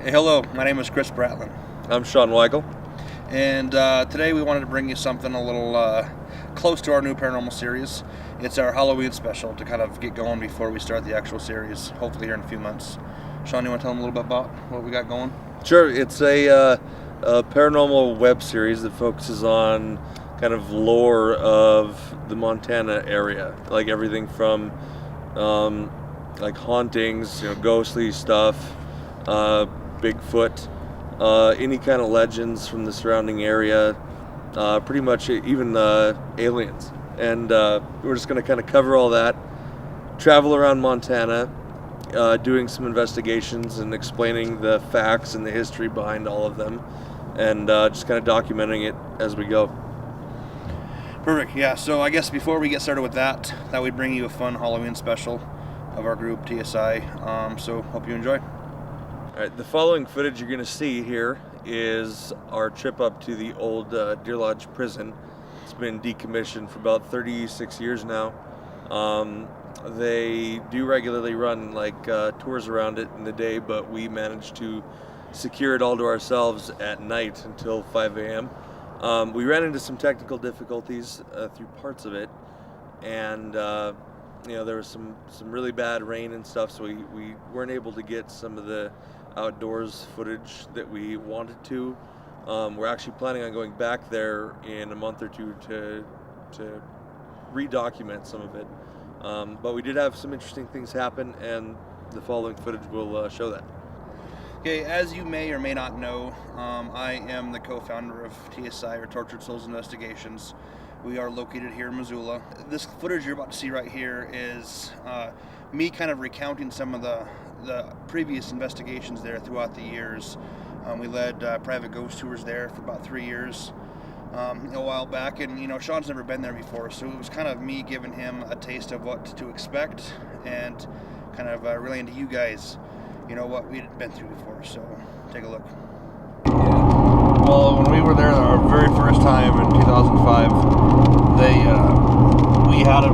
Hello, my name is Chris Bratlin. I'm Sean Weigel. And today we wanted to bring you something a little close to our new paranormal series. It's our Halloween special to kind of get going before we start the actual series, hopefully here in a few months. Sean, you want to tell them a little bit about what we got going? Sure, it's a paranormal web series that focuses on kind of lore of the Montana area, like everything from like hauntings, ghostly stuff, Bigfoot, any kind of legends from the surrounding area, pretty much even aliens. And we're just going to kind of cover all that, travel around Montana, doing some investigations and explaining the facts and the history behind all of them, and just kind of documenting it as we go. Perfect, yeah. So I guess before we get started with that we'd bring you a fun Halloween special of our group, TSI. So hope you enjoy. All right, the following footage you're going to see here is our trip up to the old Deer Lodge prison. It's been decommissioned for about 36 years now. They do regularly run like tours around it in the day, but we managed to secure it all to ourselves at night until 5 a.m. We ran into some technical difficulties through parts of it, and there was some really bad rain and stuff, so we weren't able to get some of the outdoors footage that we wanted to. We're actually planning on going back there in a month or two to redocument some of it. But we did have some interesting things happen, and the following footage will show that. Okay, as you may or may not know, I am the co-founder of TSI, or Tortured Souls Investigations. We are located here in Missoula. This footage you're about to see right here is me kind of recounting some of the previous investigations there throughout the years. We led private ghost tours there for about 3 years a while back, and Sean's never been there before, so it was kind of me giving him a taste of what to expect and kind of relaying to you guys what we had been through before. So take a look. Well, when we were there our very first time in 2005,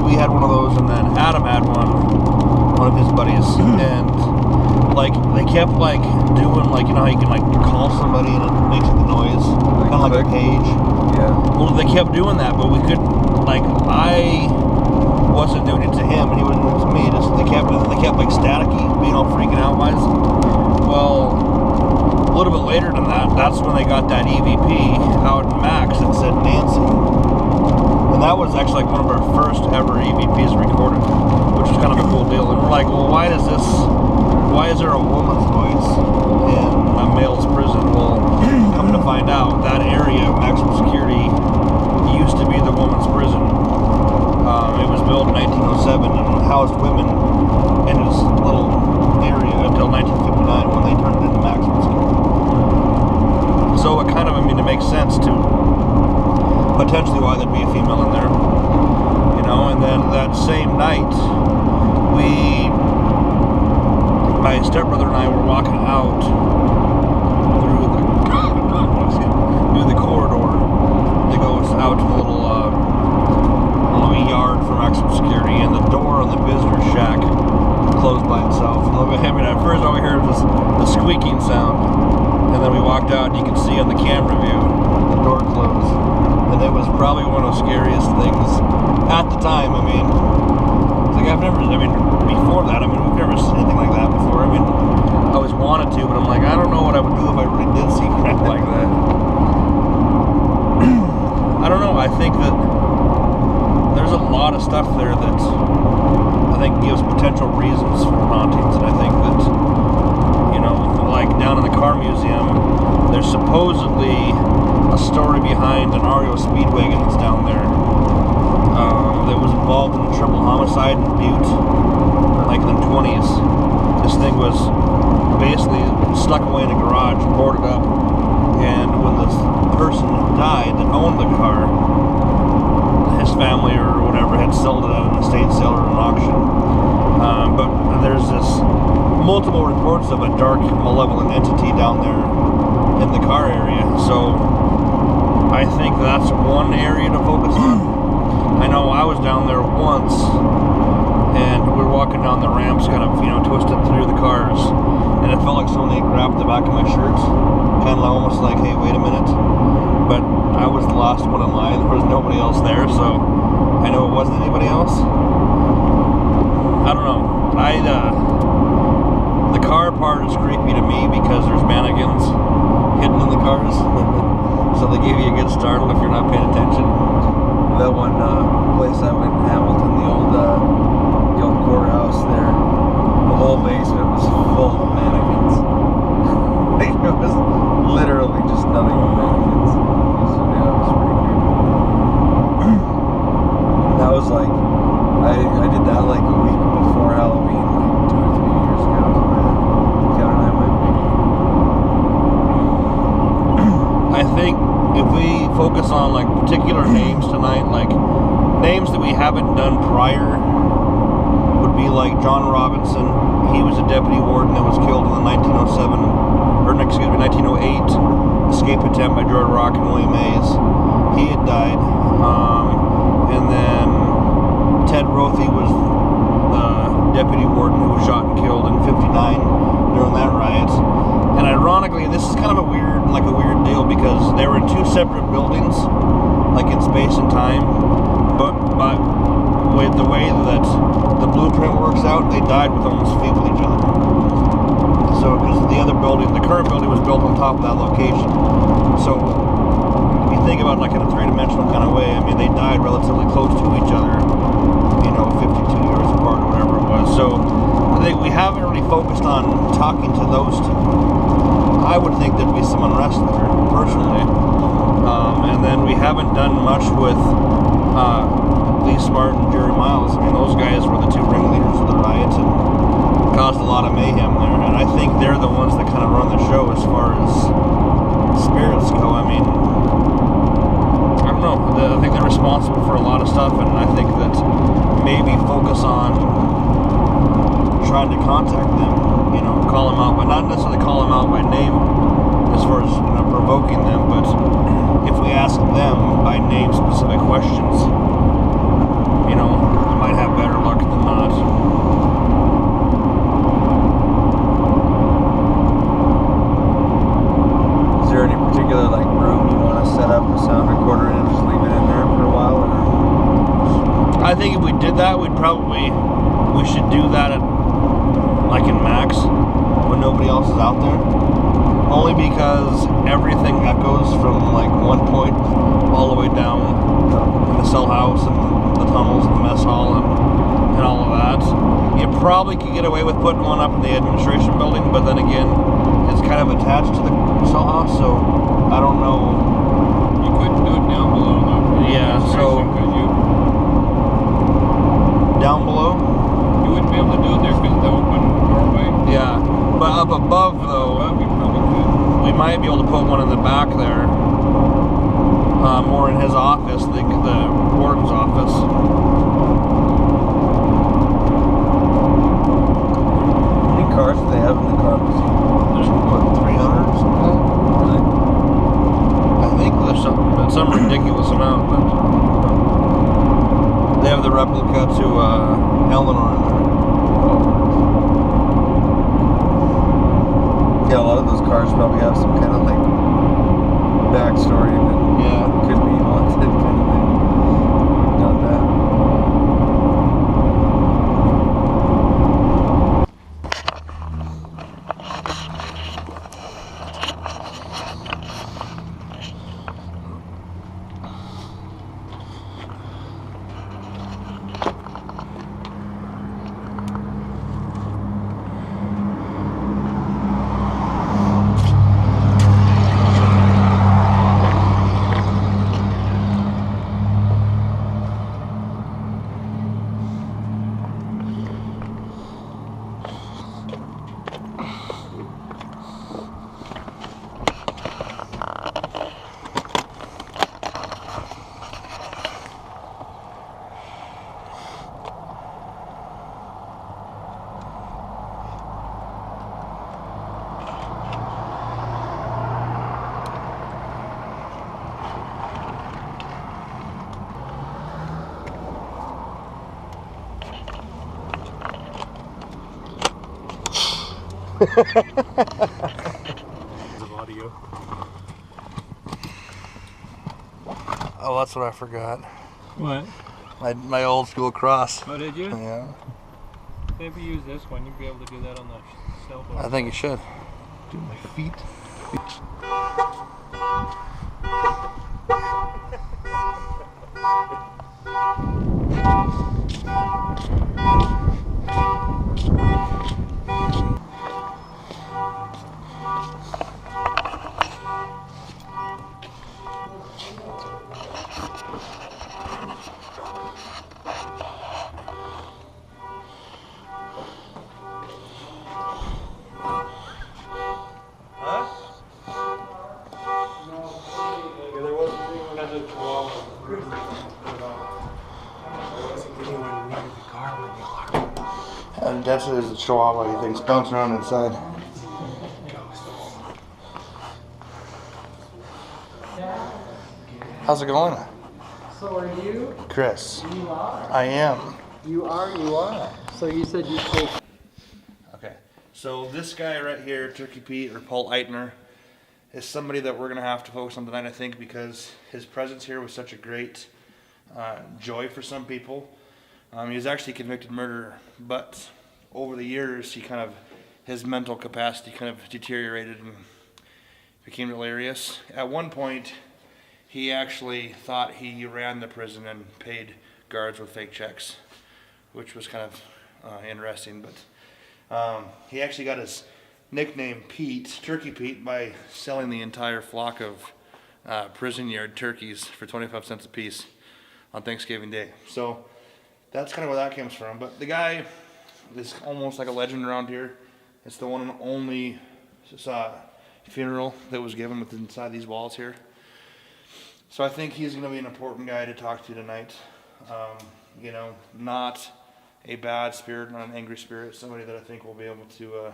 we had one of those, and then Adam had one of his buddies, and like they kept like doing like how you can like call somebody and it makes the noise, kind of like a page. Yeah. Well, they kept doing that, but we couldn't. Like I wasn't doing it to him, and he wasn't doing it to me. They kept like staticky, freaking out wise. Well, a little bit later than that, that's when they got that EVP out in Max that said Nancy. And that was actually like one of our first ever EVPs recorded, which was kind of a cool deal. And we're like, well, why is there a woman's voice in a male's prison? Well, come to find out, that area, maximum security, used to be the woman's prison. It was built in 1907 and housed women in this little area until 1959 when they turned it into maximum security. So it kind of, it makes sense to potentially why there'd be a female in there, and then that same night, my stepbrother and I were walking out through the corridor that goes out to the little yard for maximum security, and the door on the visitor shack closed by itself. At first all we heard was the squeaky camera view, the door closed, and it was probably one of the scariest things at the time. I mean, it's like before that, we've never seen anything like that before. I always wanted to, but I'm like, I don't know what I would do if I really did see crap like that. I don't know, I think that there's a lot of stuff there that I think gives potential reasons for hauntings, and I think that, like down in the car museum, there's supposedly a story behind an REO Speedwagon that's down there that was involved in a triple homicide in Butte, like in the 20s. This thing was basically stuck away in a garage, boarded up, and when this person died that owned the car, his family or whatever had sold it at an estate sale or an auction. But there's this multiple reports of a dark, malevolent entity down there in the car area. So I think that's one area to focus on. I know I was down there once, and we were walking down the ramps, kind of, twisted through the cars, and it felt like someone had grabbed the back of my shirt, kind of almost like, hey, wait a minute. But I was the last one in line. There was nobody else there, so I know it wasn't anybody else. I don't know. The car part is creepy to me because there's mannequins hidden in the cars, so they give you a good startle if you're not paying attention. That one place I went in Hamilton, the old courthouse there, the whole basement was full of mannequins. Like, it was literally just nothing but mannequins. It was pretty creepy. That was like, I did that like a week before Halloween, like 2 or 3 years ago. Kevin and I went. I think if we focus on like particular names tonight, like names that we haven't done prior, would be like John Robinson. He was a deputy warden that was killed in the 1908 escape attempt by George Rock and William Mays. He had died. And then Ted Rothy was the deputy warden who was shot and killed in '59 during that riot. And ironically, this is kind of a weird deal because they were in two separate buildings, like in space and time. But with the way that the blueprint works out, they died with almost feet with each other. So, because the current building was built on top of that location. So, if you think about it like in a three-dimensional kind of way, they died relatively close to each other, 52 years apart or whatever it was. So, I think we haven't really focused on talking to those two. I would think there'd be some unrest there, personally. And then we haven't done much with Lee Smart and Jerry Miles. Those guys were the two ringleaders of the riots and caused a lot of mayhem there. And I think they're the ones that kind of run the show as far as spirits go. I don't know. I think they're responsible for a lot of stuff, and I think that maybe focus on trying to contact them, call them out, but not necessarily call them out by name as far as provoking them, but if we ask them by name specific questions, we might have better luck than not. Is there any particular room you want to set up a sound recorder in and just leave it in there for a while? Or? I think if we did that, we should do that at in Max when nobody else is out there. Only because everything echoes from one point all the way down in the cell house and the tunnels and the mess hall and all of that. You probably could get away with putting one up in the administration building, but then again, it's kind of attached to the cell house, so I don't know. You couldn't do it down below though. Yeah, so could you? Down below? You wouldn't be able to do it there because of the open doorway. Yeah, but up above though, We probably could. we might be able to put one in the back there, more in his office, the warden's office. How many cars do they have in the car museum? There's what, 300 or something? Really? I think there's some ridiculous amount, but they have the replica to Eleanor in there. Yeah, a lot of those cars probably have some kind of backstory that Yeah. could be haunted kind of thing. We've done that. Of audio. Oh, that's what I forgot. What? My old school cross. Oh, did you? Yeah. Maybe use this one. You'd be able to do that on the cell phone. I think you should. Do my feet. And that's a chihuahua, he thinks, bouncing around inside. How's it going? So are you? Chris. You are. I am. You are. So you said you take. Okay, so this guy right here, Turkey Pete or Paul Eitner, is somebody that we're going to have to focus on tonight, I think, because his presence here was such a great joy for some people. He was actually a convicted murderer, but over the years, his mental capacity kind of deteriorated and became delirious. At one point, he actually thought he ran the prison and paid guards with fake checks, which was kind of interesting. But he actually got his nickname Pete, Turkey Pete, by selling the entire flock of prison yard turkeys for 25 cents a piece on Thanksgiving Day. So that's kind of where that comes from. But the guy is almost like a legend around here. It's the one and only funeral that was given within inside these walls here. So I think he's going to be an important guy to talk to tonight. Not a bad spirit, not an angry spirit, somebody that I think we'll be able to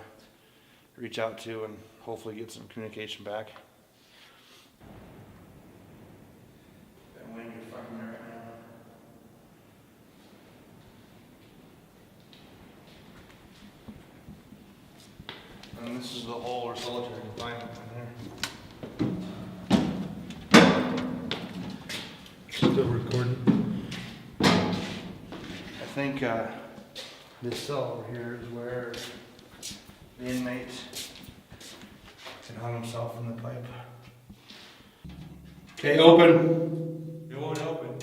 reach out to and hopefully get some communication back. That wind is fucking there right now. And this is the hole where solitary confinement in there. Still recording. I think this cell over here is where the inmate can hung himself in the pipe. Okay, open. It won't open.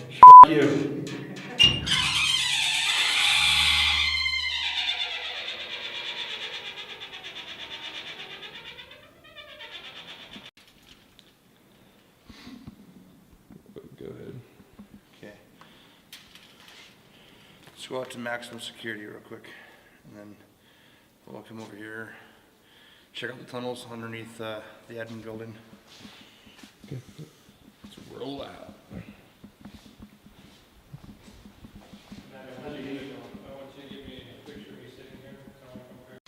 F you. Go ahead. Okay. Let's go out to maximum security real quick, and then we'll come over here, check out the tunnels underneath the admin building. Okay. Let's roll out. I want you to give me a picture of me sitting here. So I can compare.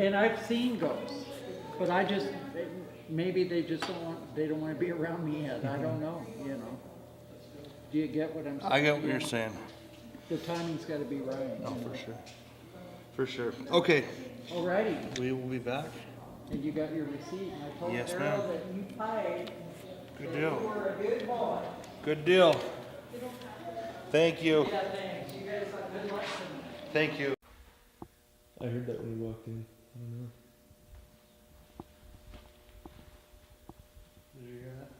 And I've seen ghosts, but I just, maybe they just don't want to be around me yet. I don't know, you know. Do you get what I'm saying? I get what you're saying. The timing's got to be right. Oh, for sure. For sure. Okay. Alrighty, We will be back. and you got your receipt, and I told Yes, Carol ma'am. that you paid. Good deal. You were a good boy. Good deal. Thank you. Yeah, thanks. You guys have good luck tonight. Thank you. I heard that when we walked in. I don't know. Did you hear that?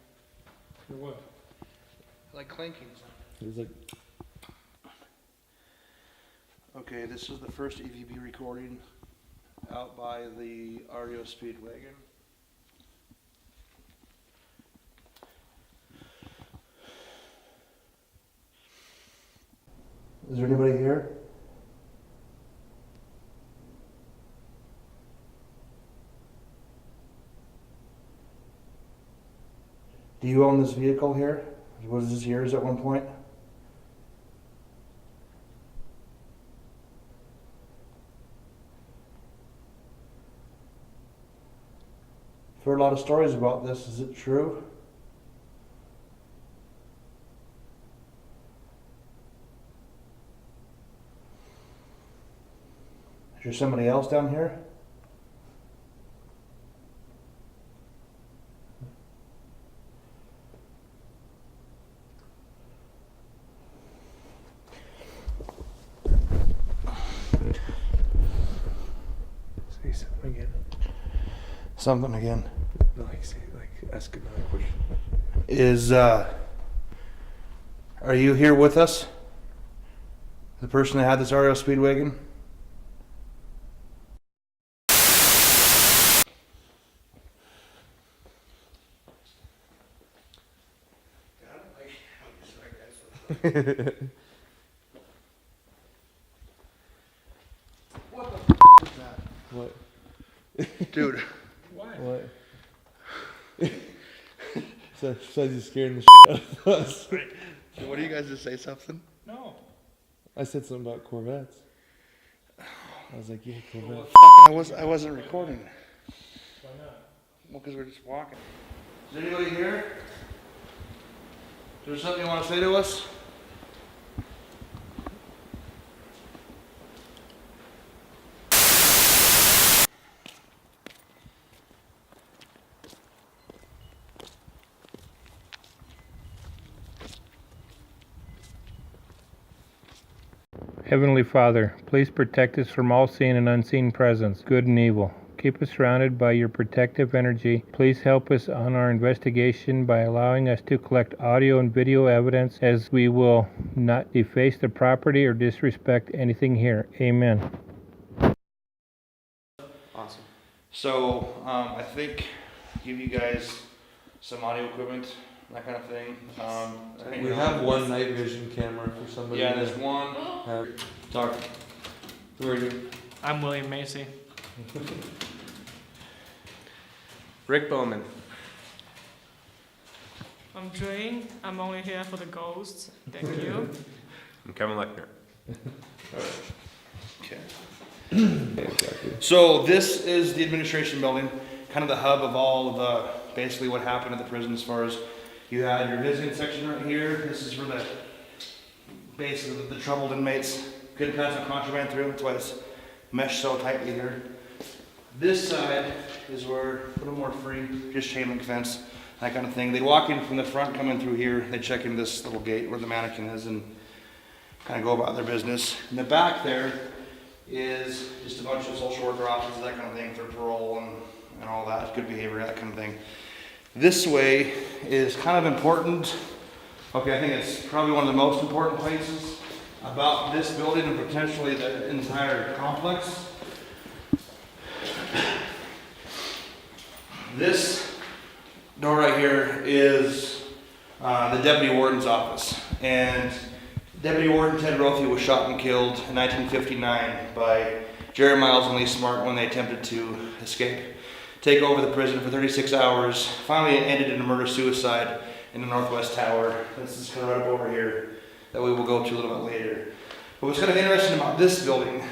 For what? Like clanking. It was like, Okay, this is the first EVP recording out by the REO Speedwagon. Is there anybody here? Do you own this vehicle here? Was this yours at one point? I've heard a lot of stories about this. Is it true? Is there somebody else down here? say something again. Something again. Ask another question. Are you here with us? The person that had this REO Speedwagon? What? Dude. What? So you're scaring the shit out of us. What do you guys just say something? No. I said something about Corvettes. I was like, yeah, Corvettes. I wasn't recording. Why not? Well, because we're just walking. Is anybody here? Is there something you want to say to us? Heavenly Father, please protect us from all seen and unseen presence, good and evil. Keep us surrounded by your protective energy. Please help us on our investigation by allowing us to collect audio and video evidence, as we will not deface the property or disrespect anything here. Amen. Awesome. So, I think give you guys some audio equipment, that kind of thing. I think We have one night vision camera for somebody. Yeah, there's one. Talk. Who are you? I'm William Macy. Rick Bowman. I'm Dwayne. I'm only here for the ghosts. Thank you. I'm Kevin Lechner. Okay. So this is the administration building, kind of the hub of all of the, basically what happened at the prison, as far as you had your visiting section right here. This is for the, basically the troubled inmates. Couldn't pass no contraband through, that's why it's meshed so tightly here. This side is where a little more free, just chain link fence, that kind of thing. They'd walk in from the front, come in through here, they'd check in this little gate where the mannequin is and kind of go about their business. In the back there is just a bunch of social worker offices, that kind of thing, for parole and all that, good behavior, that kind of thing. This way is kind of important. Okay, I think it's probably one of the most important places about this building and potentially the entire complex. This door right here is the Deputy Warden's office. And Deputy Warden Ted Rothy was shot and killed in 1959 by Jerry Miles and Lee Smart when they attempted to escape, take over the prison for 36 hours. Finally, it ended in a murder-suicide in the Northwest Tower. This is kind of right up over here that we will go to a little bit later. But what's kind of interesting about this building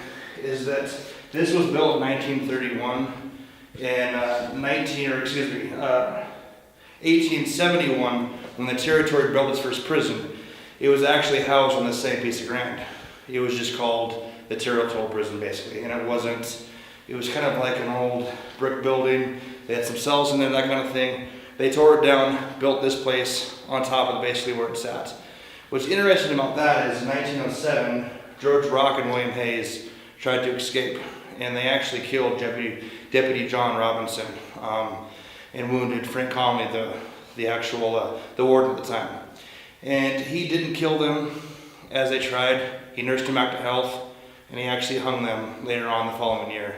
is that This was built in 1931 and 1871 when the Territory built its first prison. It was actually housed on the same piece of ground. It was just called the Territorial Prison basically, and it was kind of like an old brick building. They had some cells in there, that kind of thing. They tore it down, built this place on top of basically where it's at. What's interesting about that is in 1907, George Rock and William Hayes tried to escape, and they actually killed Deputy John Robinson and wounded Frank Conley, the warden at the time. And he didn't kill them as they tried. He nursed them back to health, and he actually hung them later on the following year.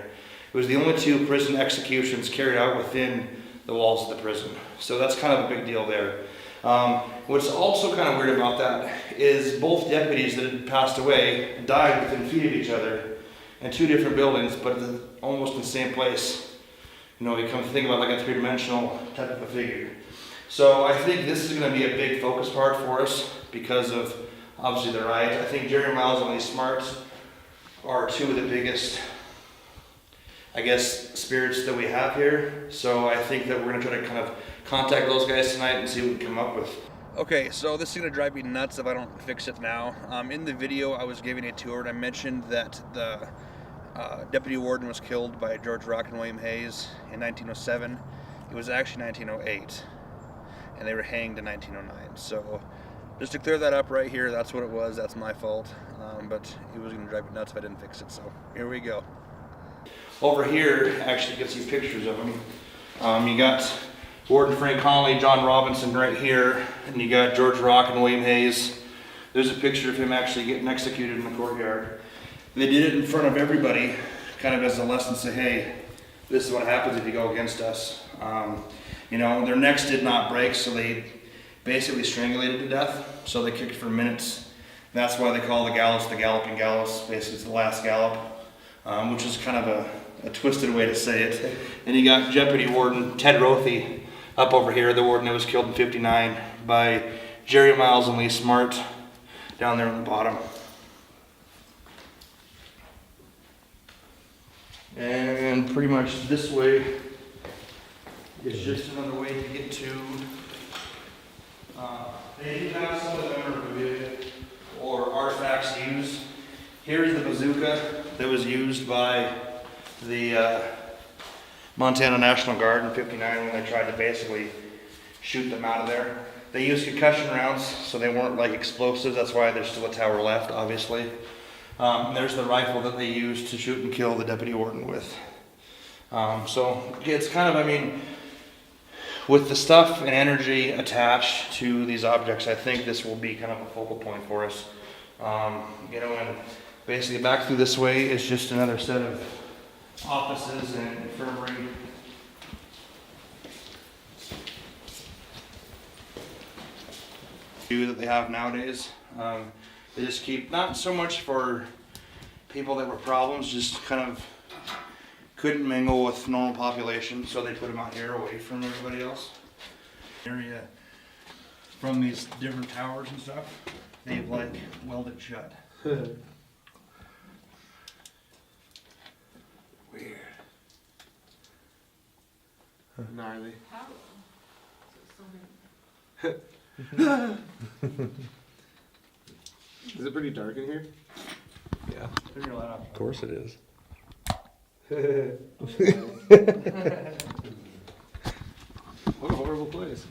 It was the only 2 prison executions carried out within the walls of the prison. So that's kind of a big deal there. What's also kind of weird about that is both deputies that had passed away died within feet of each other in 2 different buildings, but almost in the same place. You know, you come to think about like a 3-dimensional type of a figure. So I think this is going to be a big focus part for us because of obviously the riot. I think Jerry Miles and Lee Smart are 2 of the biggest, I guess, spirits that we have here. So I think that we're going to try to kind of contact those guys tonight and see what we can come up with. Okay, so this is going to drive me nuts if I don't fix it now. In the video I was giving a tour and I mentioned that the deputy warden was killed by George Rock and William Hayes in 1907. It was actually 1908 and they were hanged in 1909. So just to clear that up right here, that's what it was. That's my fault. But it was going to drive me nuts if I didn't fix it. So here we go. Over here, actually, you can see pictures of them. You got Warden Frank Conley, John Robinson right here, and you got George Rock and William Hayes. There's a picture of him actually getting executed in the courtyard. They did it in front of everybody, kind of as a lesson, say, hey, this is what happens if you go against us. You know, their necks did not break, so they basically strangulated to death. So they kicked for minutes. That's why they call the gallows the galloping gallows. Basically, it's the last gallop, which is kind of a twisted way to say it. And you got Deputy Warden Ted Rothy up over here, the warden that was killed in '59 by Jerry Miles and Lee Smart down there on the bottom. And pretty much this way is just another way to get to. They do have some of the memorabilia or artifacts used. Here's the bazooka that was used by the Montana National Guard in '59 when they tried to basically shoot them out of there. They used concussion rounds, so they weren't like explosives. That's why there's still a tower left, obviously. There's the rifle that they used to shoot and kill the deputy warden with. So it's kind of, I mean, with the stuff and energy attached to these objects, I think this will be kind of a focal point for us. You know, and basically back through this way is just another set of offices and infirmary. That they have nowadays. They just keep, not so much for people that were problems, just kind of couldn't mingle with normal population, so they put them out here away from everybody else. Area from these different towers and stuff, they've like welded shut. Weird. Gnarly. Is it pretty dark in here? Yeah, Turn your light off. of course it is. What a horrible place.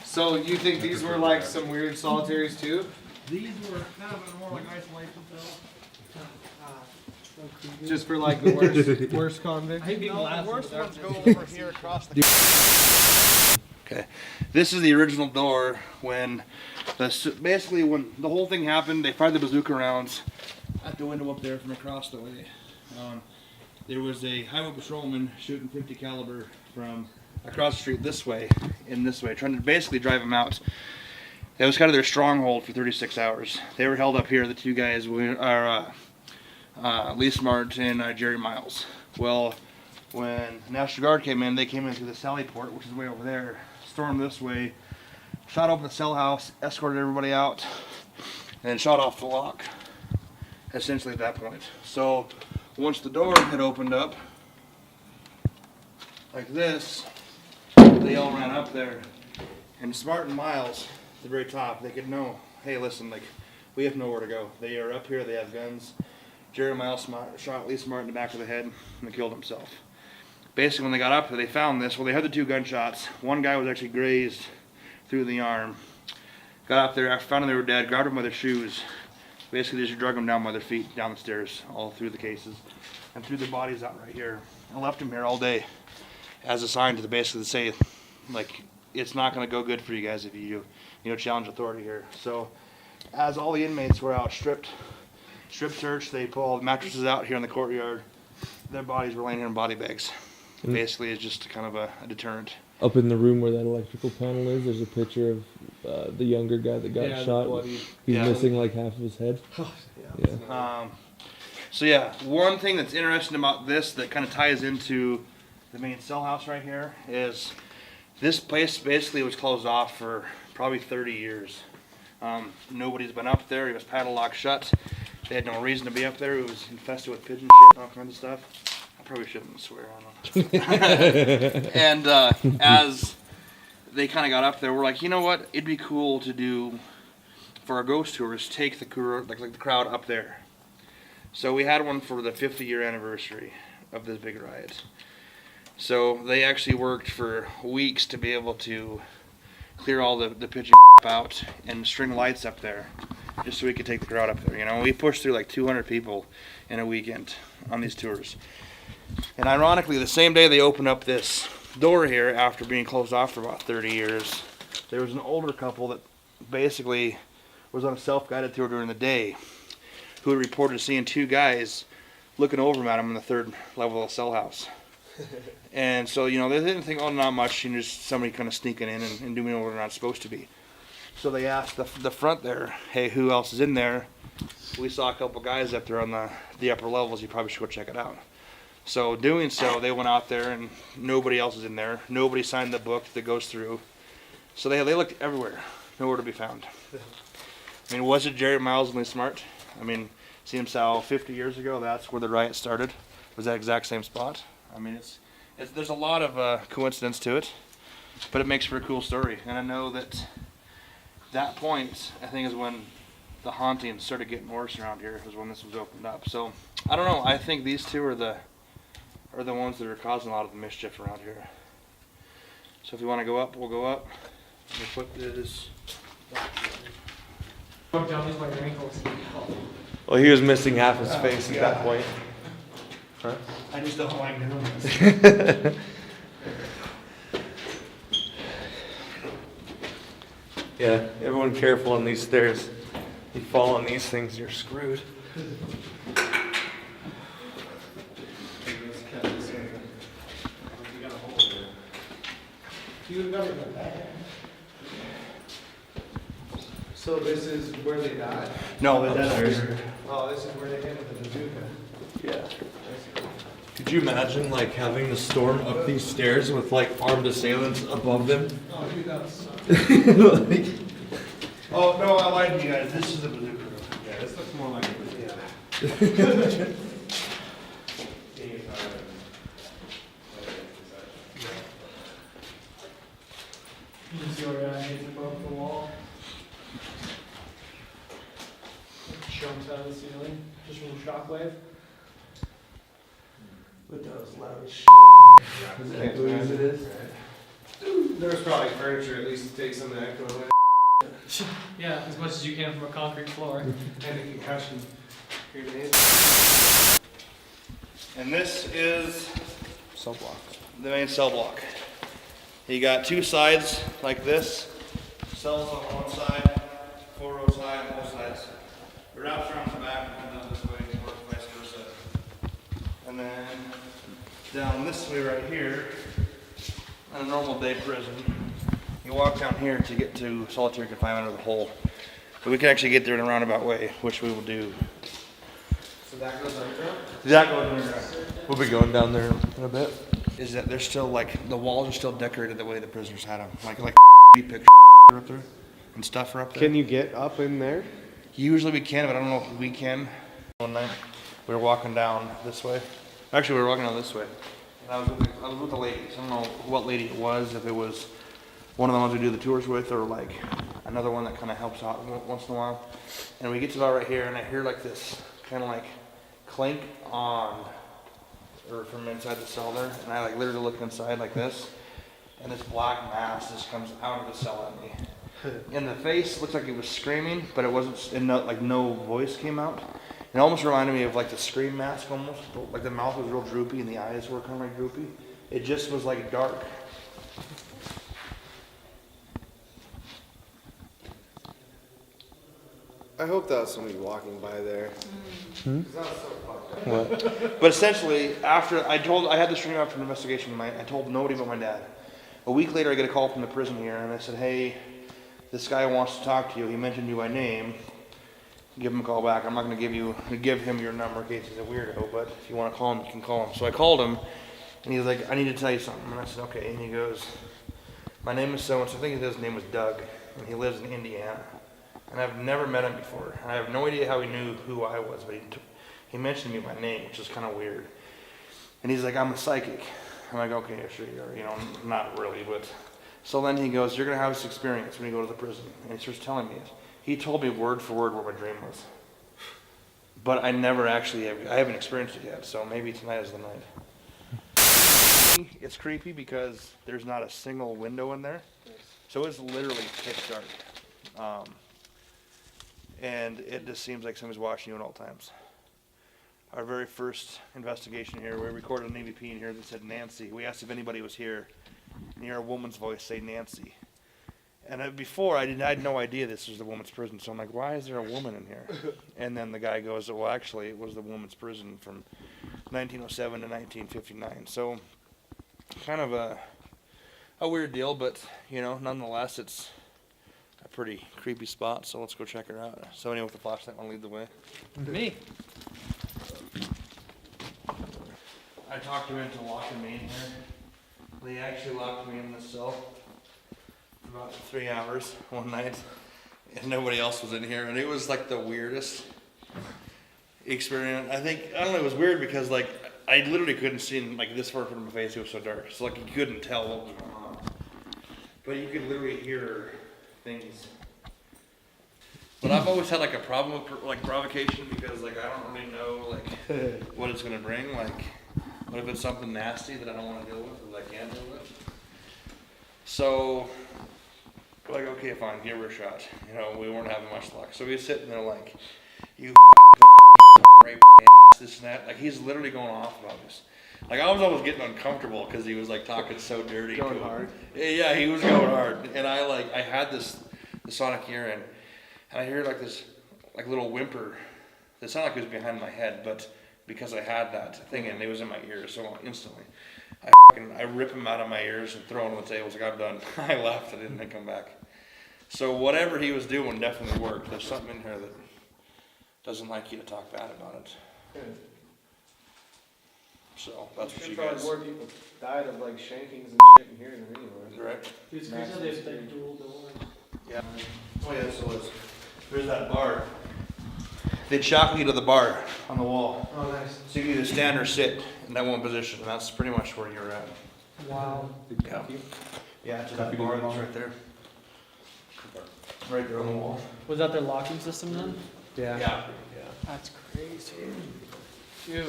So you think these were like some weird solitaries too? These were kind of more like isolation cells. Just for like the worst convicts? No, the worst ones go over here across the. Okay, this is the original door when basically when the whole thing happened. They fired the bazooka rounds at the window up there from across the way. There was a highway patrolman shooting .50 caliber from across the street this way, trying to basically drive them out. That was kind of their stronghold for 36 hours. They were held up here. The two guys are Lee Smart and Jerry Miles. Well, when the National Guard came in, they came in through the Sally Port, which is way over there, stormed this way, shot open the cell house, escorted everybody out, and then shot off the lock. essentially at that point. So once the door had opened up, like this, they all ran up there. And Smart and Miles, at the very top, they could know, hey, listen, like, we have nowhere to go. They are up here, they have guns. Jerry Miles shot Lee Smart in the back of the head and killed himself. Basically, when they got up there, they found this. Well, they had the 2 gunshots. One guy was actually grazed through the arm. Got up there, found them they were dead, grabbed them by their shoes. Basically, just drug them down by their feet, down the stairs, all through the cases, and threw their bodies out right here. And left them here all day as a sign to basically say, like, it's not going to go good for you guys if you challenge authority here. So, as all the inmates were out strip search, they pulled all the mattresses out here in the courtyard. Their bodies were laying here in body bags. Basically, it's just kind of a deterrent. Up in the room where that electrical panel is, there's a picture of the younger guy that got shot. He's missing like half of his head. So yeah, one thing that's interesting about this that kind of ties into the main cell house right here is this place basically was closed off for probably 30 years. Nobody's been up there. It was padlocked shut. They had no reason to be up there. It was infested with pigeon shit and all kinds of stuff. I probably shouldn't swear on them. And as they kind of got up there, we're like, you know what? It'd be cool to do for our ghost tours. Take the crowd up there. So we had one for the 50-year anniversary of this big riot. So they actually worked for weeks to be able to clear all the pigeon out and string lights up there, just so we could take the crowd up there. You know, we pushed through like 200 people in a weekend on these tours. And ironically, the same day they opened up this door here, after being closed off for about 30 years, there was an older couple that basically was on a self-guided tour during the day, who had reported seeing 2 guys looking over at them in the 3rd level of the cell house. And so, you know, they didn't think, oh, not much, you know, just somebody kind of sneaking in and doing what they're not supposed to be. So they asked the front there, hey, who else is in there? We saw a couple guys up there on the upper levels. You probably should go check it out. So doing so, they went out there and nobody else is in there. Nobody signed the book that goes through. So they looked everywhere, nowhere to be found. I mean, was it Jerry Miles and Lee Smart? I mean, seems how 50 years ago that's where the riot started. Was that exact same spot? I mean, there's a lot of coincidence to it, but it makes for a cool story. And I know that point, I think, is when the hauntings started getting worse around here, was when this was opened up. So I don't know. I think these 2 are the ones that are causing a lot of the mischief around here. So if you want to go up, we'll go up. The foot is. Well, he was missing half his face at that point. Huh? I just don't like doing this. Yeah, everyone careful on these stairs. You fall on these things, you're screwed. So this is where they died? No, that's here. Oh, this is where they hit with the bazooka. Yeah. Could you imagine like having to storm up these stairs with like armed assailants above them? Oh, dude, that's... Oh, no, I lied to you guys. This is the bazooka room. Yeah, this looks more like a bazooka. You can see our guy is above the wall. Chunks out of the ceiling, just from the shockwave. But that was loud as shit. Can't believe it is. There's probably furniture at least to take some of the echo away. Yeah, as much as you can from a concrete floor. And a concussion grenade. And this is Cell block. the main cell block. You got 2 sides like this. Cells on one side, 4 rows high on both sides. It wraps around the back and comes out this way, or vice versa. And then down this way right here, in a normal day prison, you walk down here to get to solitary confinement or the hole. But we can actually get there in a roundabout way, which we will do. So that goes underground? That goes underground. We'll be going down there in a bit. Is that they're still like, the walls are still decorated the way the prisoners had them. Like pictures up there and stuff are up there. Can you get up in there? Usually we can, but I don't know if we can. one night. We were walking down this way. Actually, we were walking down this way. And I was with the ladies. I don't know what lady it was, if it was one of the ones we do the tours with or like another one that kind of helps out once in a while. And we get to about right here and I hear like this kind of like clink on, or from inside the cell there. And I like literally look inside like this. And this black mass just comes out of the cell at me. In the face, looked like it was screaming, but it wasn't, and no voice came out. It almost reminded me of like the Scream mask almost. Like the mouth was real droopy and the eyes were kind of like droopy. It just was like dark. I hope that was somebody walking by there. What? But essentially, after I had this dream after an investigation, I told nobody but my dad. A week later, I get a call from the prison here, and I said, hey, this guy wants to talk to you. He mentioned you by name. Give him a call back. I'm not going to give him your number in case he's a weirdo, but if you want to call him, you can call him. So I called him, and he was like, I need to tell you something. And I said, okay. And he goes, my name is so-and-so. I think his name was Doug, and he lives in Indiana. And I've never met him before. And I have no idea how he knew who I was, but he mentioned me by name, which is kind of weird. And he's like, I'm a psychic. I'm like, okay, sure you are. You know, not really, but... So then he goes, you're going to have this experience when you go to the prison. And he starts telling me it. He told me word for word what my dream was. But I haven't experienced it yet, so maybe tonight is the night. It's creepy because there's not a single window in there. So it's literally pitch dark. And it just seems like somebody's watching you at all times. Our very first investigation here, we recorded an EVP in here that said Nancy. We asked if anybody was here. And you hear a woman's voice say Nancy. And before, I had no idea this was the woman's prison. So I'm like, why is there a woman in here? And then the guy goes, well, actually, it was the woman's prison from 1907 to 1959. So kind of a weird deal, but, you know, nonetheless, it's a pretty creepy spot. So let's go check her out. Somebody with a flashlight want to lead the way? Me. I talked him into locking me in here. They actually locked me in this cell for about 3 hours one night, and nobody else was in here, and it was like the weirdest experience. I don't know, it was weird because like I literally couldn't see like this far from my face. It was so dark, so like you couldn't tell what was going on, but you could literally hear things. But I've always had like a problem with like provocation because like I don't really know like what it's gonna bring. Like, what if it's something nasty that I don't want to deal with or that I can't deal with? So, like, okay, fine, give her a shot. You know, we weren't having much luck. So we were sitting there like, you rape this and that. Like, he's literally going off about this. Like, I was almost getting uncomfortable because he was like talking so dirty. Going hard? Yeah, he was going hard. And I had the sonic ear in, and I hear like this like little whimper. It sounded like it was behind my head, but because I had that thing and it was in my ears, so instantly I rip him out of my ears and throw him on the table. Like, I'm done. I left. I didn't come back. So whatever he was doing definitely worked. There's something in here that doesn't like you to talk bad about it. Good. So that's what you Probably guys. more people died of like shankings and shit in here than anywhere. Right? It's crazy how they have dual doors. Yeah. Oh yeah. So there's that bar. They'd shackle you to the bar on the wall. Oh, nice. So you can either stand or sit in that one position, and that's pretty much where you're at. Wow. Yeah. Yeah, to that bar that's right there. Right there on the wall. Was that their locking system then? Yeah. Yeah. That's crazy. Shoot.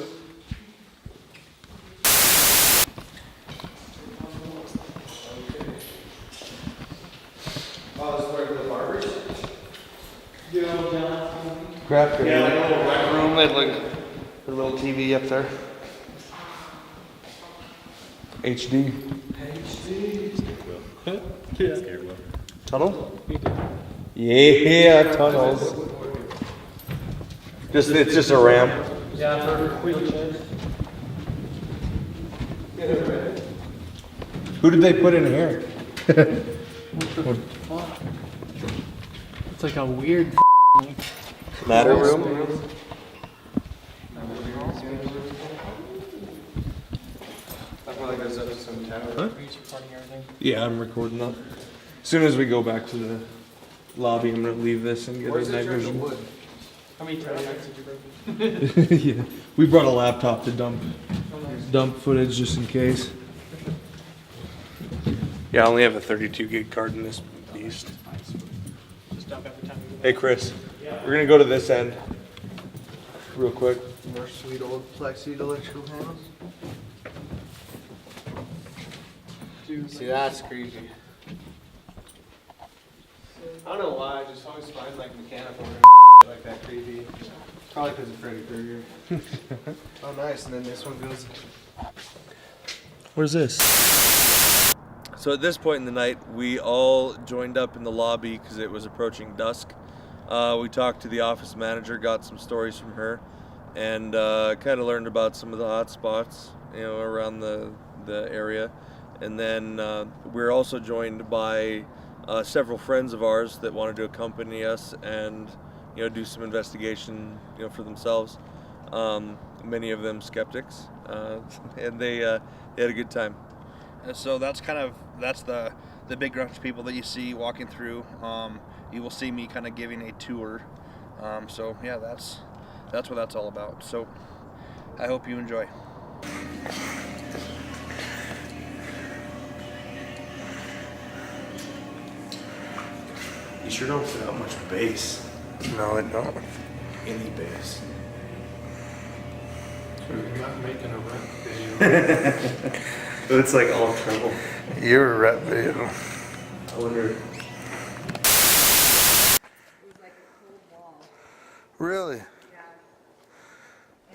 Oh, this is where the barbers? Yeah, like a little rec room. They had like a little TV up there. HD. Tunnel? Yeah, tunnels. It's just a ramp. Yeah, for wheelchair. Who did they put in here? It's like a weird Ladder room? I feel like there's some tower. recording everything. Yeah, I'm recording that. As soon as we go back to the lobby, I'm gonna leave this and get Where's a the night church of vision. wood? How many terabytes did you bring? Yeah, we brought a laptop to dump footage just in case. Yeah, I only have a 32 gig card in this beast. Hey Chris, we're gonna go to this end real quick. More sweet old plexi electrical panels. See, that's creepy. I don't know why, I just always find like mechanical like that creepy. Probably because of Freddy Krueger. Oh nice, and then this one goes. Where's this? So at this point in the night, we all joined up in the lobby because it was approaching dusk. We talked to the office manager, got some stories from her, and kind of learned about some of the hot spots, around the area. And then we're also joined by several friends of ours that wanted to accompany us and do some investigation for themselves. Many of them skeptics, and they had a good time. And so that's the big group of people that you see walking through. You will see me kind of giving a tour. So yeah, that's what that's all about. So I hope you enjoy. You sure don't fit out much bass. No, they don't. Any bass. You're not making a rap video. It's like all trouble. You're a rap video. I wonder. It was like a cold wall. Really? Yeah.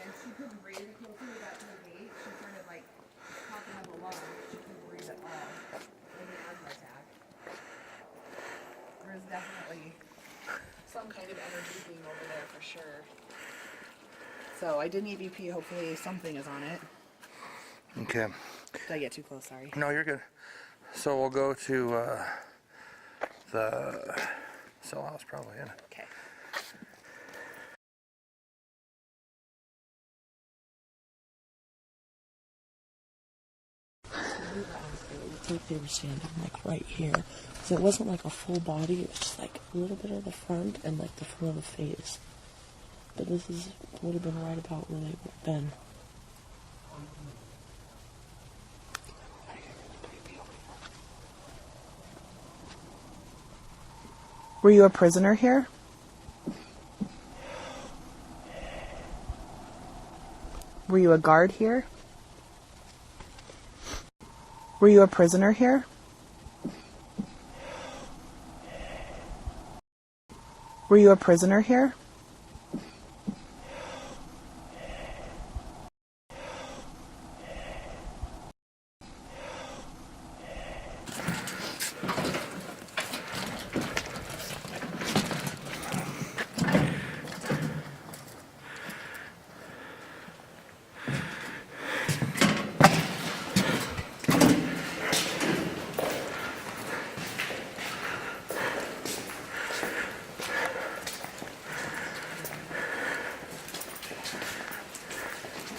And she couldn't breathe. The closer we got to the gate, she started like coughing up a lung. She couldn't breathe at all. Like an asthma attack. There was definitely some kind of energy being over there for sure. So I did an EVP. Hopefully something is on it. Okay. Did I get too close? Sorry. No, you're good. So we'll go to the cell house probably, yeah. Okay. It looked like they were standing like right here. So it wasn't like a full body, it was just like a little bit of the front and like the front of the face. But this would have been right about where they would have been. Were you a prisoner here? Were you a guard here? Were you a prisoner here? Were you a prisoner here?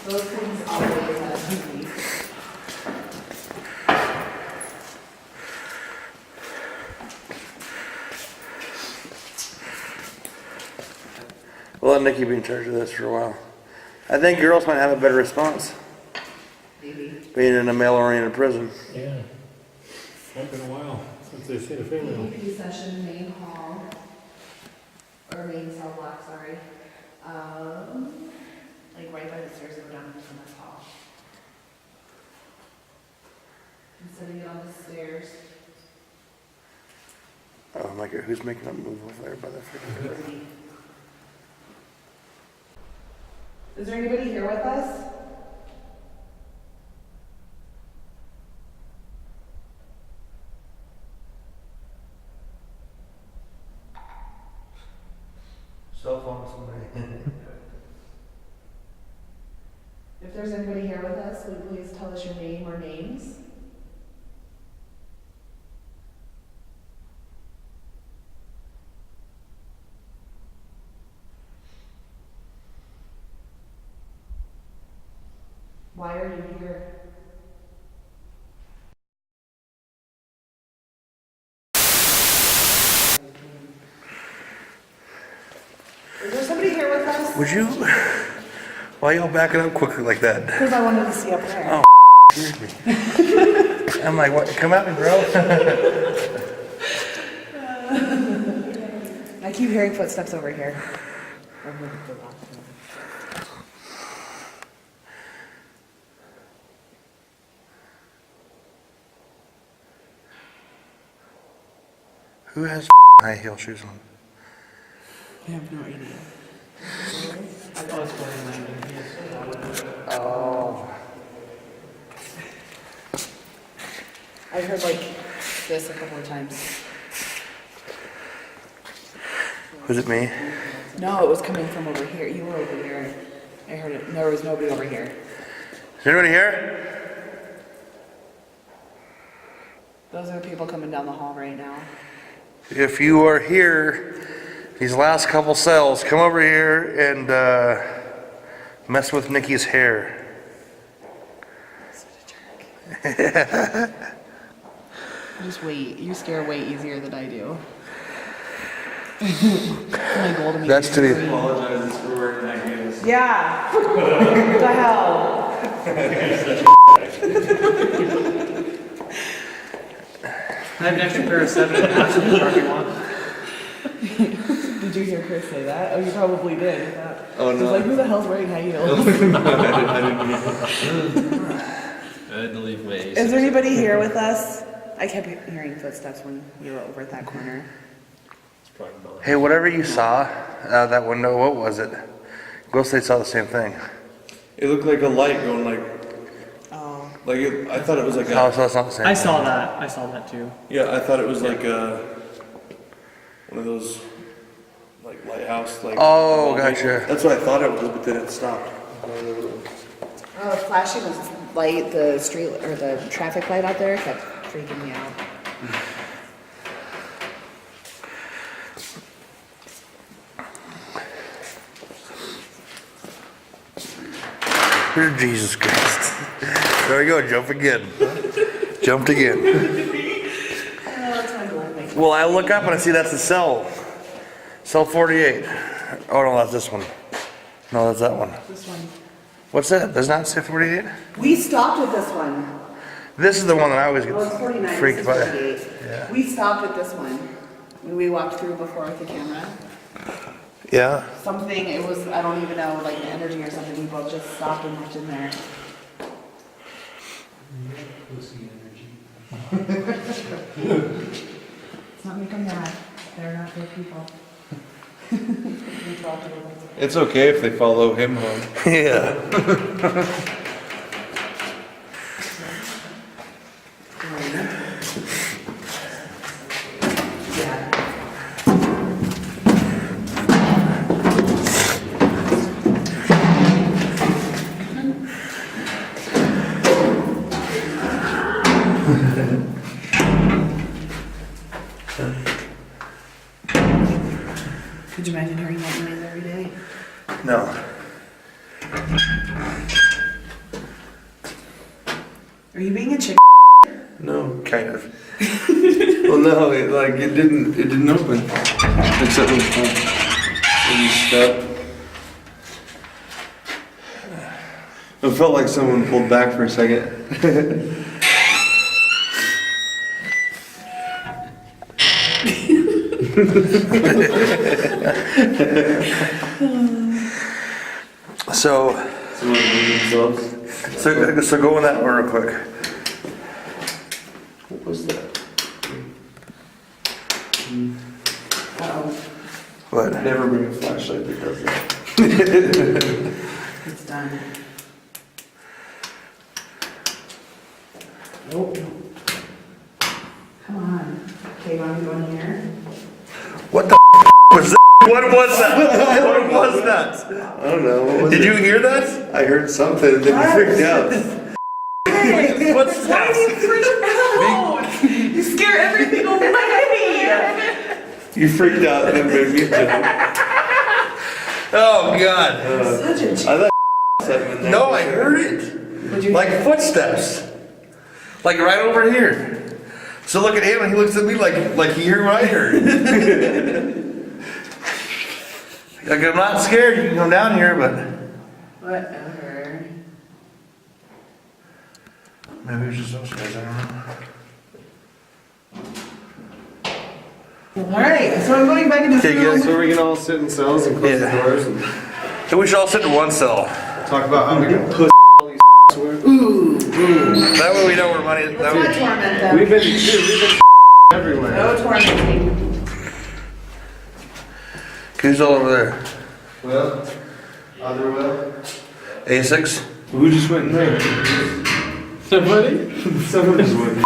Those things always have me. We'll let Nikki be in charge of this for a while. I think girls might have a better response. Maybe. Being in a male-oriented prison. Yeah. It's been a while since they've seen a female. EVP session, main hall, or main cell block, sorry. Like right by the stairs that go down to this hall. I'm sitting it on the stairs. Oh my God, who's making a move over there by the freaking? Is there anybody here with us? Cell phone somebody. If there's anybody here with us, would you please tell us your name or names? Why are you here? Is there somebody here with Would you? Why y'all backing up quickly like that? Because I wanted to see up there. Oh, excuse me. I'm like, what? Come at me, bro. I keep hearing footsteps over here. Who has high heel shoes on? I have no idea. Oh. I heard like this a couple of times. Was it me? No, it was coming from over here. You were over here. I heard it. There was nobody over here. Is anybody here? Those are the people coming down the hall right now. If you are here, these last couple cells, come over here and mess with Nikki's hair. Just wait. You scare way easier than I do. My goal to make That's you to be. scream. Apologizes for wearing that heels. Yeah. What the hell? I have an extra pair of 7.5 in the parking lot. Did you hear Chris say that? Oh, you probably did. Oh, He was no. like, who the hell's wearing high heels? I had to leave my Is there anybody here with us? I kept hearing footsteps when you were over at that corner. Hey, whatever you saw out that window, what was it? Ghost State saw the same thing. It looked like a light going Oh. I thought it was like Oh, so it's not the same I thing. saw that. I saw that too. yeah, I thought it was like one of those, like lighthouse, like. Oh, gotcha. That's what I thought it was, but then it stopped. Flashing the light, the street or the traffic light out there kept freaking me out. Dear Jesus Christ. There we go, jump again. Jumped again. Well, I look up and I see that's the cell. Cell 48. Oh no, that's this one. No, that's that one. This one. What's that? Does not say 48? We stopped at this one. This is the one that I always get Well, it's 49. freaked This by. is 48. Yeah. We stopped at this one. When we walked through before with the camera. Yeah. Something, it was, I don't even know, like an energy or something. We both just stopped and looked in there. It's not making them mad. They're not good people. We talked about it. It's okay if they follow him home. Yeah. Could you imagine hearing that noise every day? No. Are you being a chick? No. Kind of. Well, no, it didn't open. Except when you step. It felt like someone pulled back for a second. So go in that order real quick. What was that? Uh-oh. What? Never bring a flashlight that does that. It's done. Nope. Come on. Okay, want to go in here? What the was that? What was that? What was that? I don't know. What was Did it? you hear that? I heard something and then you freaked out. What's Why do you freak out? You scare everything away. You freaked out and then made me jump. Oh God. Such a I thought something in there. No, I heard it. Like footsteps. Like right over here. So look at him and he looks at me like he heard what I heard. Like, I'm not scared. You can come down here, but Whatever. maybe it's just upstairs. I don't know. Alright, so I'm going back into Okay, guys. So we can all sit in cells and close the doors and So we should all sit in one cell. talk about how we can push all these were. Ooh. That way we know where money. That Let's way. not torment them. We've been everywhere. No tormenting. Who's all over there? Well, other well. A6. Who just went in there? Somebody? Someone just went.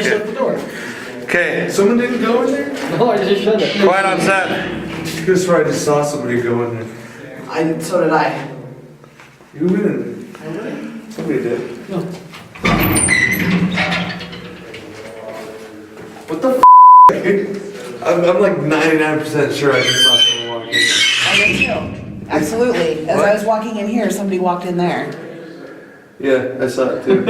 Shut the door. Okay. Someone didn't go in there? No, I just shut it. Quiet on set. That's right. I just saw somebody go in there. So did I. You went in there. Somebody did. No. What the f? I'm like 99% sure I just saw someone walk in there. I did too. Absolutely. As I was walking in here, somebody walked in there. Yeah, I saw it too.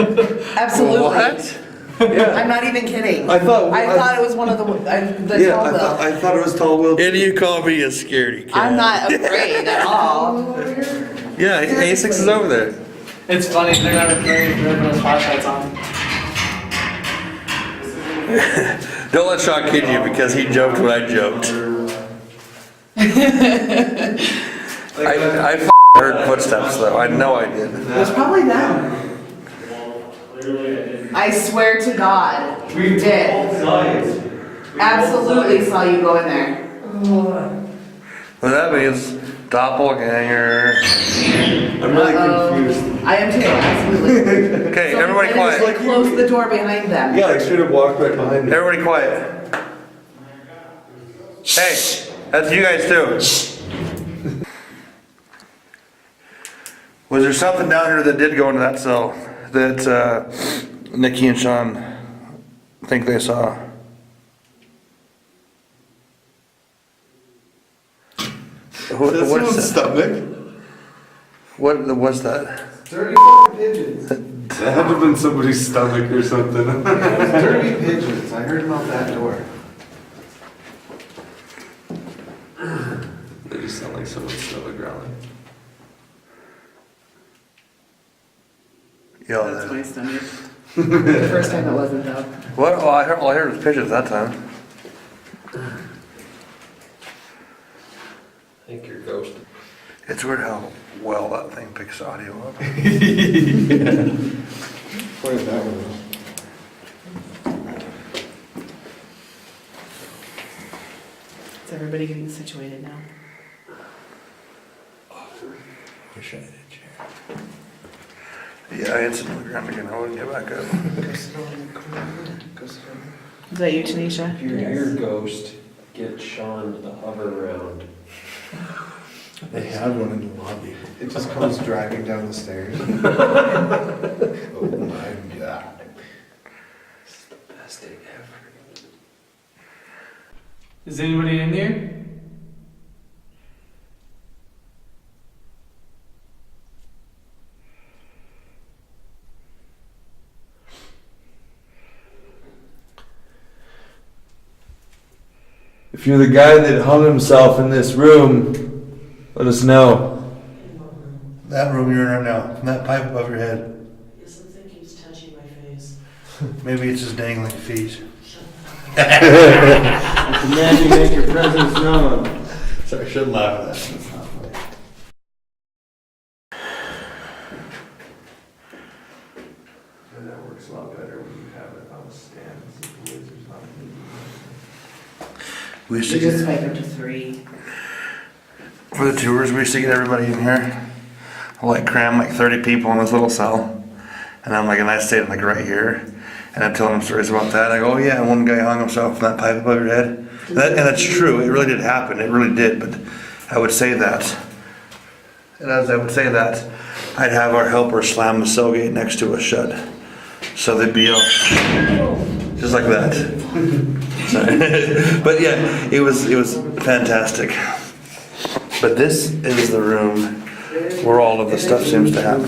Absolutely. What? Yeah. I'm not even kidding. I thought it was one of the Yeah, tall Will. I thought it was Tall Will. And you call me a scaredy cat. I'm not afraid at all. Yeah, A6 is over there. It's funny, they're not afraid, they're having flashlights on. Don't let Sean kid you because he joked when I joked. I heard footsteps though. I know I did. It was probably them. I swear to God, we did. Absolutely saw you go in there. Well, that means doppelganger. I'm really confused. I am too, absolutely. Okay, So everybody I just, quiet. close the door behind them. Yeah, like straight up walked right behind me. Everybody quiet. Hey, that's you guys too. Was there something down here that did go into that cell that Nikki and Sean think they saw? What is that? stomach. What was that? Dirty fucking pigeons. That had to have been somebody's stomach or something. Dirty pigeons. I heard them out that door. They just sound like someone's stomach growling. Yo, That's my stomach. The first time it wasn't though. what? Oh, all I heard was pigeons that time. I think you're ghosted. It's weird how well that thing picks audio up. Where's that one? Is everybody getting situated now? Wish I had a chair. Yeah, I instantly ground again. I wouldn't get back up. Is that you, Tanisha? If you're your ghost, get Sean to hover around. They have one in the lobby. It just comes driving down the stairs. Oh my god. This is the best day ever. Is anybody in there? If you're the guy that hung himself in this room, let us know. That room you're in right now, from that pipe above your head. Something keeps touching my face. Maybe it's just dangling feet. Imagine you make your presence known. Sorry, I shouldn't laugh at that. That's not funny. That works a lot better when you have it on a stand. So the laser's not We used We to just get, spiked up to 3. for the tours, we used to get everybody in here. Like cram like 30 people in this little cell. And I'm like, and I stayed like right here. And I'm telling them stories about that. I go, oh yeah, one guy hung himself from that pipe above your head. And that's true, it really did happen, it really did, but I would say that. And as I would say that, I'd have our helper slam the cell gate next to us shut. So they'd be just like that. Sorry. But yeah, it was fantastic. But this is the room where all of the stuff seems to happen.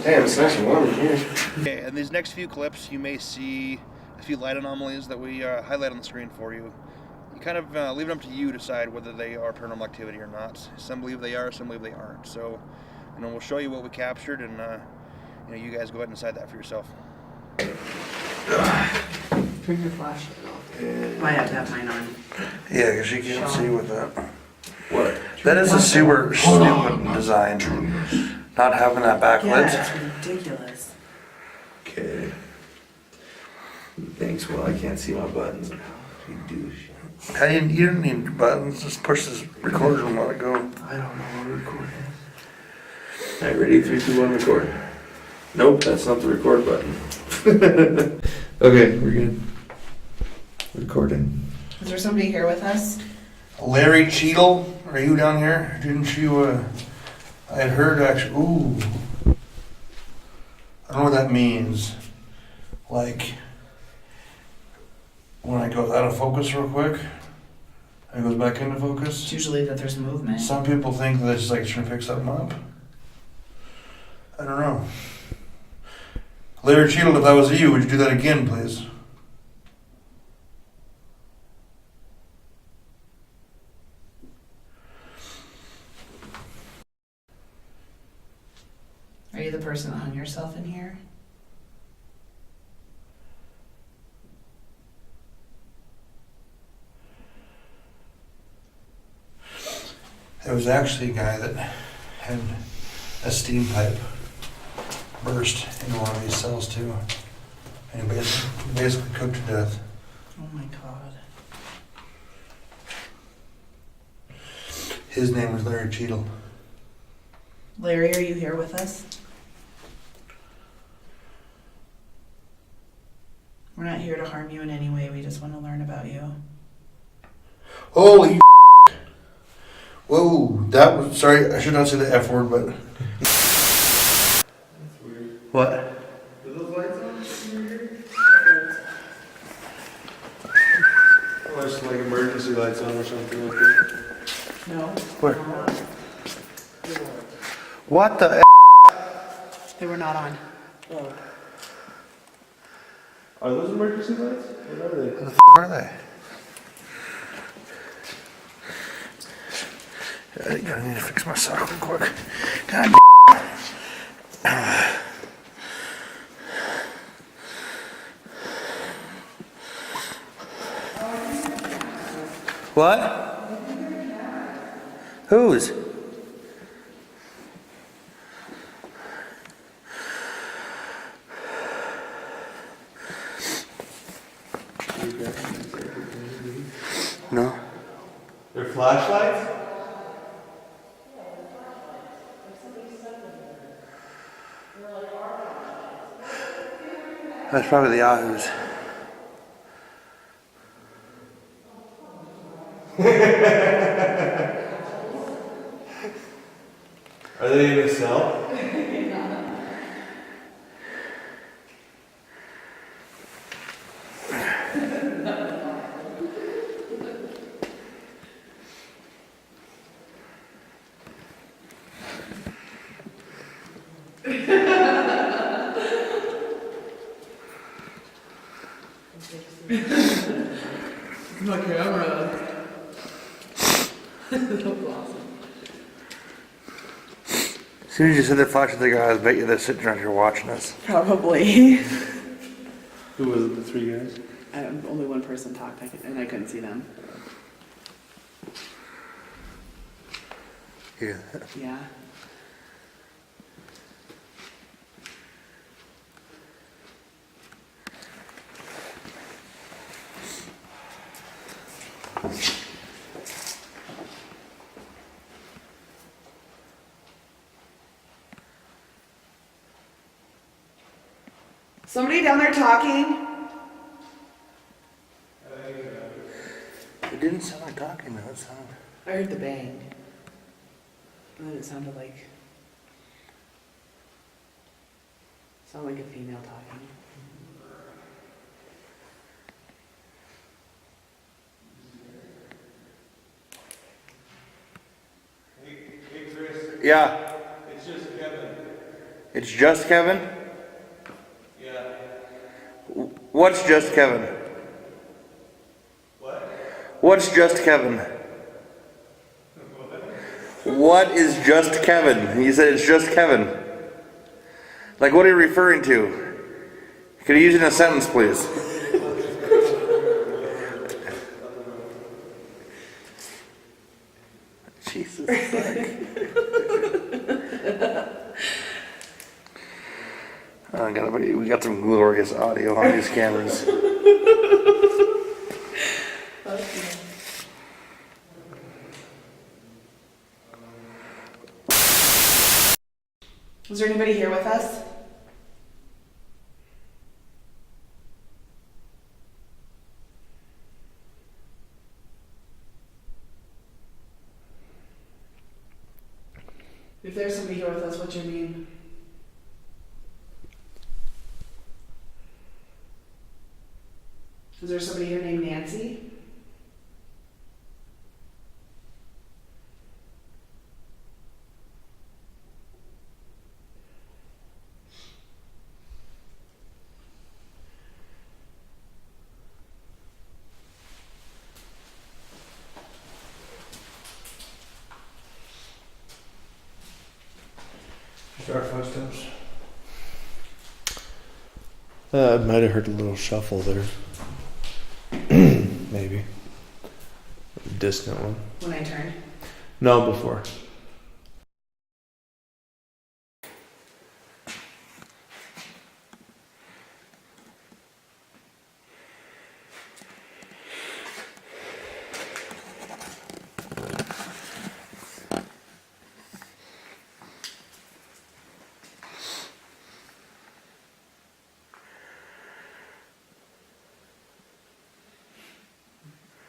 Damn, it's nice and warm in here. Okay, in these next few clips, you may see a few light anomalies that we highlight on the screen for you. you kind of leave it up to you to decide whether they are paranormal activity or not. Some believe they are, some believe they aren't. So, we'll show you what we captured, and you guys go ahead and decide that for yourself. Turn your flashlight off. I have to have mine on. Yeah, because you can't see with that. What? That is a super stupid design. Not having that backlit. Yeah, it's ridiculous. Okay. Thanks. Well, I can't see my buttons. You douche. You didn't need buttons. Just push this recorder and let it go. I don't know what record is. Alright, ready? 3, 2, 1, record. Nope, that's not the record button. Okay, we're good. Recording. Is there somebody here with us? Larry Cheadle, are you down here? Didn't you, I had heard actually, ooh. I don't know what that means. Like, when I go out of focus real quick, it goes back into focus. It's usually that there's movement. Some people think that it's like trying to pick something up. I don't know. Larry Cheadle, if that was you, would you do that again, please? Are you the person that hung yourself in here? There was actually a guy that had a steam pipe burst into one of these cells too. And he basically cooked to death. Oh my god. His name was Larry Cheadle. Larry, are you here with us? We're not here to harm you in any way. We just want to learn about you. Holy whoa, that was, sorry, I should not say the F word, but. That's weird. What? Are those lights on here? Oh, it's like emergency lights on or something like that. No. Where? What the They were not on. Are those emergency lights? What are they? Where the are they? I think I need to fix my sock real quick. God What? Whose? No. They're flashlights? That's probably the Yahoos. Are they in a cell? My camera. That was awesome. As soon as you said they're flashing the guys, I bet you they're sitting around here watching us. Probably. Who was it, the 3 guys? Only one person talked, and I couldn't see them. Yeah. Yeah. Somebody down there talking? It didn't sound like talking though, it sounded. I heard the bang. And then it sounded like a female talking. Hey Chris, Yeah. it's just Kevin. It's just Kevin? Yeah. What's just Kevin? What? What's just Kevin? What is just Kevin? He said it's just Kevin. Like, what are you referring to? Could you use it in a sentence, please? Jesus. We got some glorious audio on these cameras. Was there anybody here with us? If there's somebody here with us, what's your name? Is there somebody here named Nancy? Our footsteps. I might have heard a little shuffle there. Maybe. A distant one. When I turned? No, before.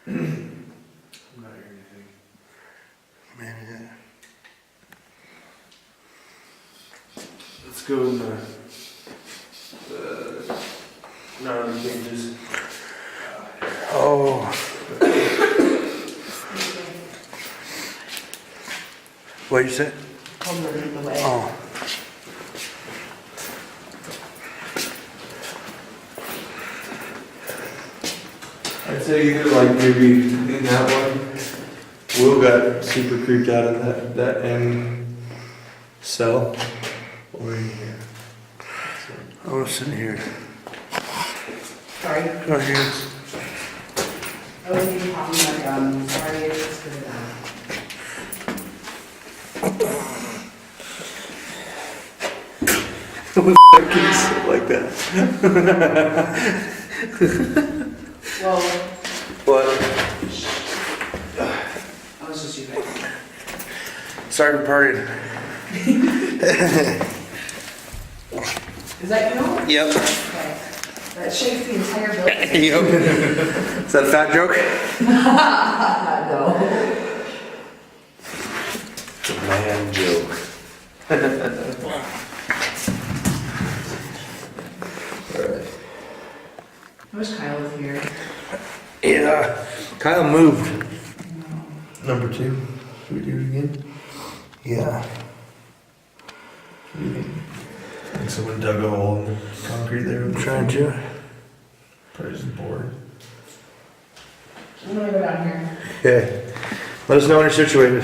I'm not hearing anything. Let's go in the narrow cages. Oh. What you said? Hold them in the way. Oh. I'd say either like maybe in that one, Will got super creeped out in that end cell, or in here. I was sitting here. Sorry. Go ahead. I wasn't even talking about sorry, it's just good enough. Can you sit like that? Well, What? I was just using it. Sorry for partying. Is that you? Yep. Okay. That shakes the entire building. Yep. Is that a fat joke? No. It's a man joke. Alright. I wish Kyle was here. Yeah. Kyle moved. Number 2. Should we do it again? Yeah. What do you think? Think someone dug a hole in the concrete there? I'm trying to. Probably just bored. I'm gonna go down here. Okay. Let us know when you're situated.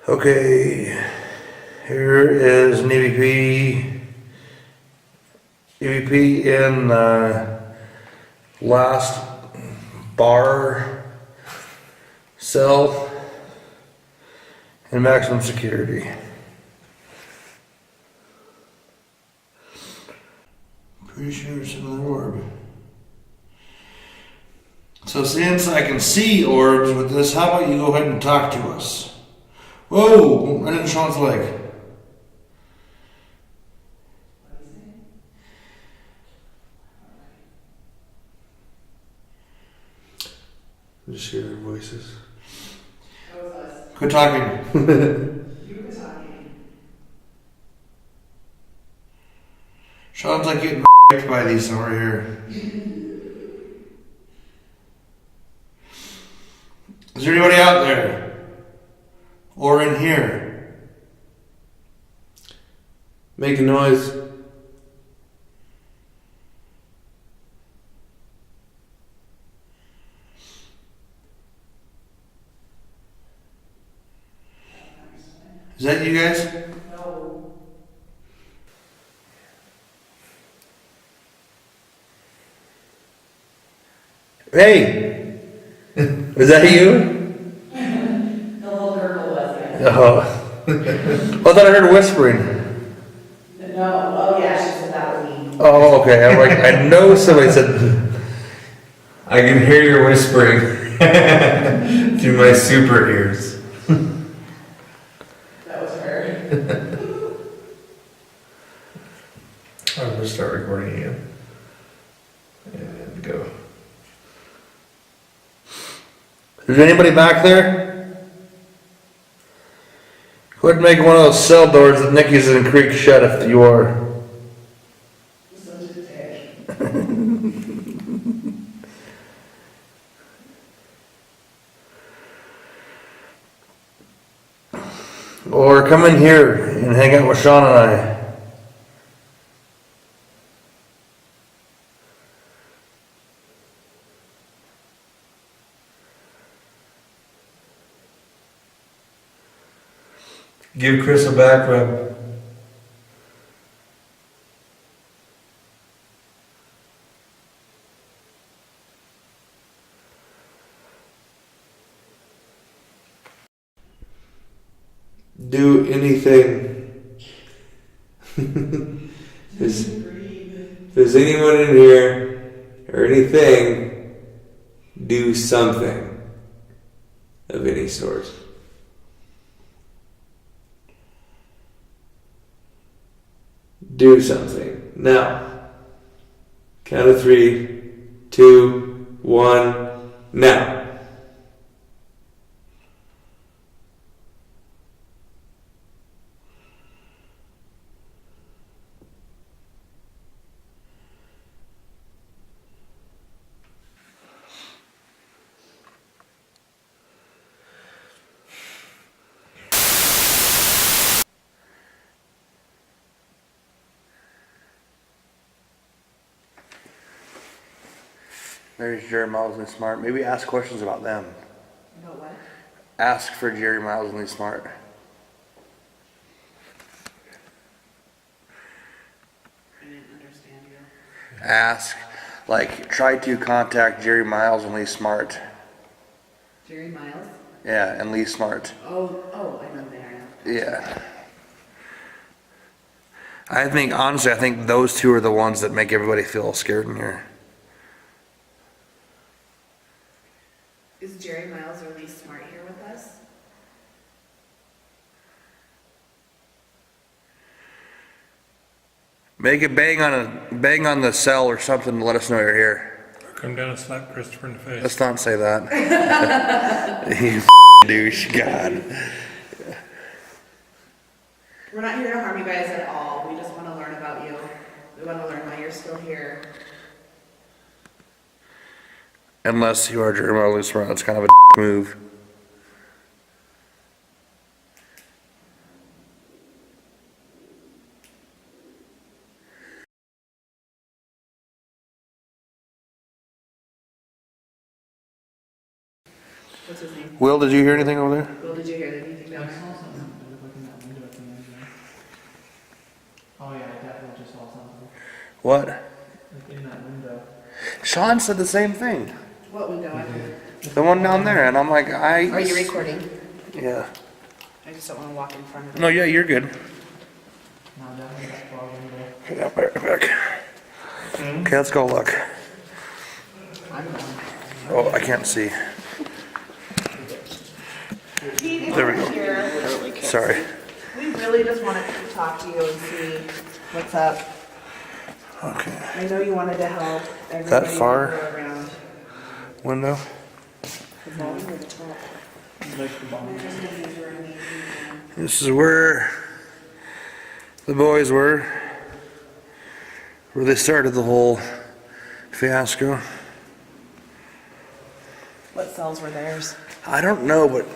Okay, here is an EVP in last bar cell and maximum security. Pretty sure it's another orb. So since I can see orbs with this, how about you go ahead and talk to us? Whoa! Right in Sean's leg. Just hear their voices. That was us. Quit talking. You were talking. Sean's like getting by these over here. Is there anybody out there? Or in here? Make a noise. Is that you guys? No. Hey! Is that you? The little gurgle was, yes. Oh. I thought I heard whispering. No, oh yeah, she said that was me. Oh, okay. I'm like, I know somebody said, I can hear your whispering through my super ears. That was her. I'm gonna start recording again. And go. Is there anybody back there? Go ahead and make one of those cell doors that Nikki's in creak shut if you are. Such a dick. Or come in here and hang out with Sean and I. Give Chris a back rub. Do anything. If there's anyone in here or anything, do something of any sort. Do something. Now. Count of 3, 2, 1, now. There's Jerry Miles and Lee Smart. Maybe ask questions about them. About what? Ask for Jerry Miles and Lee Smart. I didn't understand you. Ask, like, try to contact Jerry Miles and Lee Smart. Jerry Miles? Yeah, and Lee Smart. Oh, I know they are now. Yeah. Honestly, I think those two are the ones that make everybody feel scared in here. Is Jerry Miles or Lee Smart here with us? Make a bang on the cell or something to let us know you're here. Come down and slap Christopher in the face. Let's not say that. You douche, God. We're not here to harm you guys at all. We just want to learn about you. We want to learn why you're still here. Unless you are Jerry Miles and Lee Smart, that's kind of a move. What's his name? Will, did you hear anything over there? Will, did you hear anything down there? Oh yeah, I definitely just saw something. What? Like in that window. Sean said the same thing. What window? The one down there, and I'm like, Are you recording? Yeah. I just don't want to walk in front of it. No, yeah, you're good. No, definitely that far window. Okay, I'll be right back. Okay, let's go look. I'm going. Oh, I can't see. There we go. Here. Sorry. We really just wanted to talk to you and see what's up. Okay. I know you wanted to help everybody far? go around. Window. The bottom or the top? This is where the boys were. Where they started the whole fiasco. What cells were theirs? I don't know, but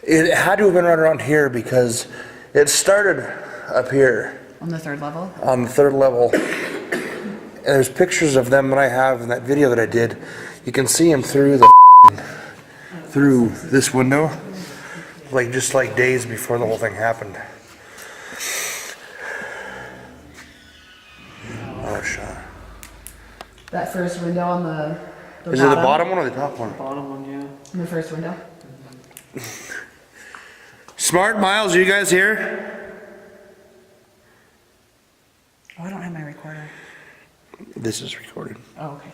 it had to have been right around here because it started up here On the third level? on the third level. And there's pictures of them that I have in that video that I did. You can see them through the through this window, like just like days before the whole thing happened. Oh, shot. That first window on the Is it the bottom one or the top one? Bottom one, yeah. In the first window? Smart Miles, are you guys here? Oh, I don't have my recorder. This is recorded. Oh, okay.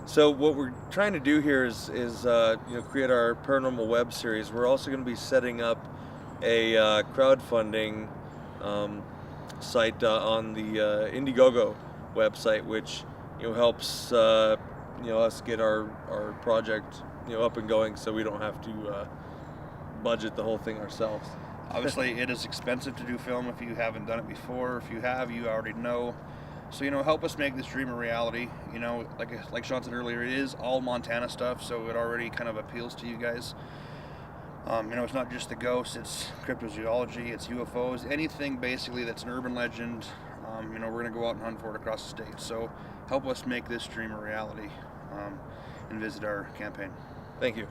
So what we're trying to do here is create our paranormal web series. We're also going to be setting up a crowdfunding site on the Indiegogo website, which helps us get our project up and going, so we don't have to budget the whole thing ourselves. Obviously, it is expensive to do film if you haven't done it before. If you have, you already know. So, help us make this dream a reality. Like Sean said earlier, it is all Montana stuff, so it already kind of appeals to you guys. It's not just the ghosts, it's cryptozoology, it's UFOs, anything basically that's an urban legend. We're going to go out and hunt for it across the state. So help us make this dream a reality and visit our campaign. Thank you.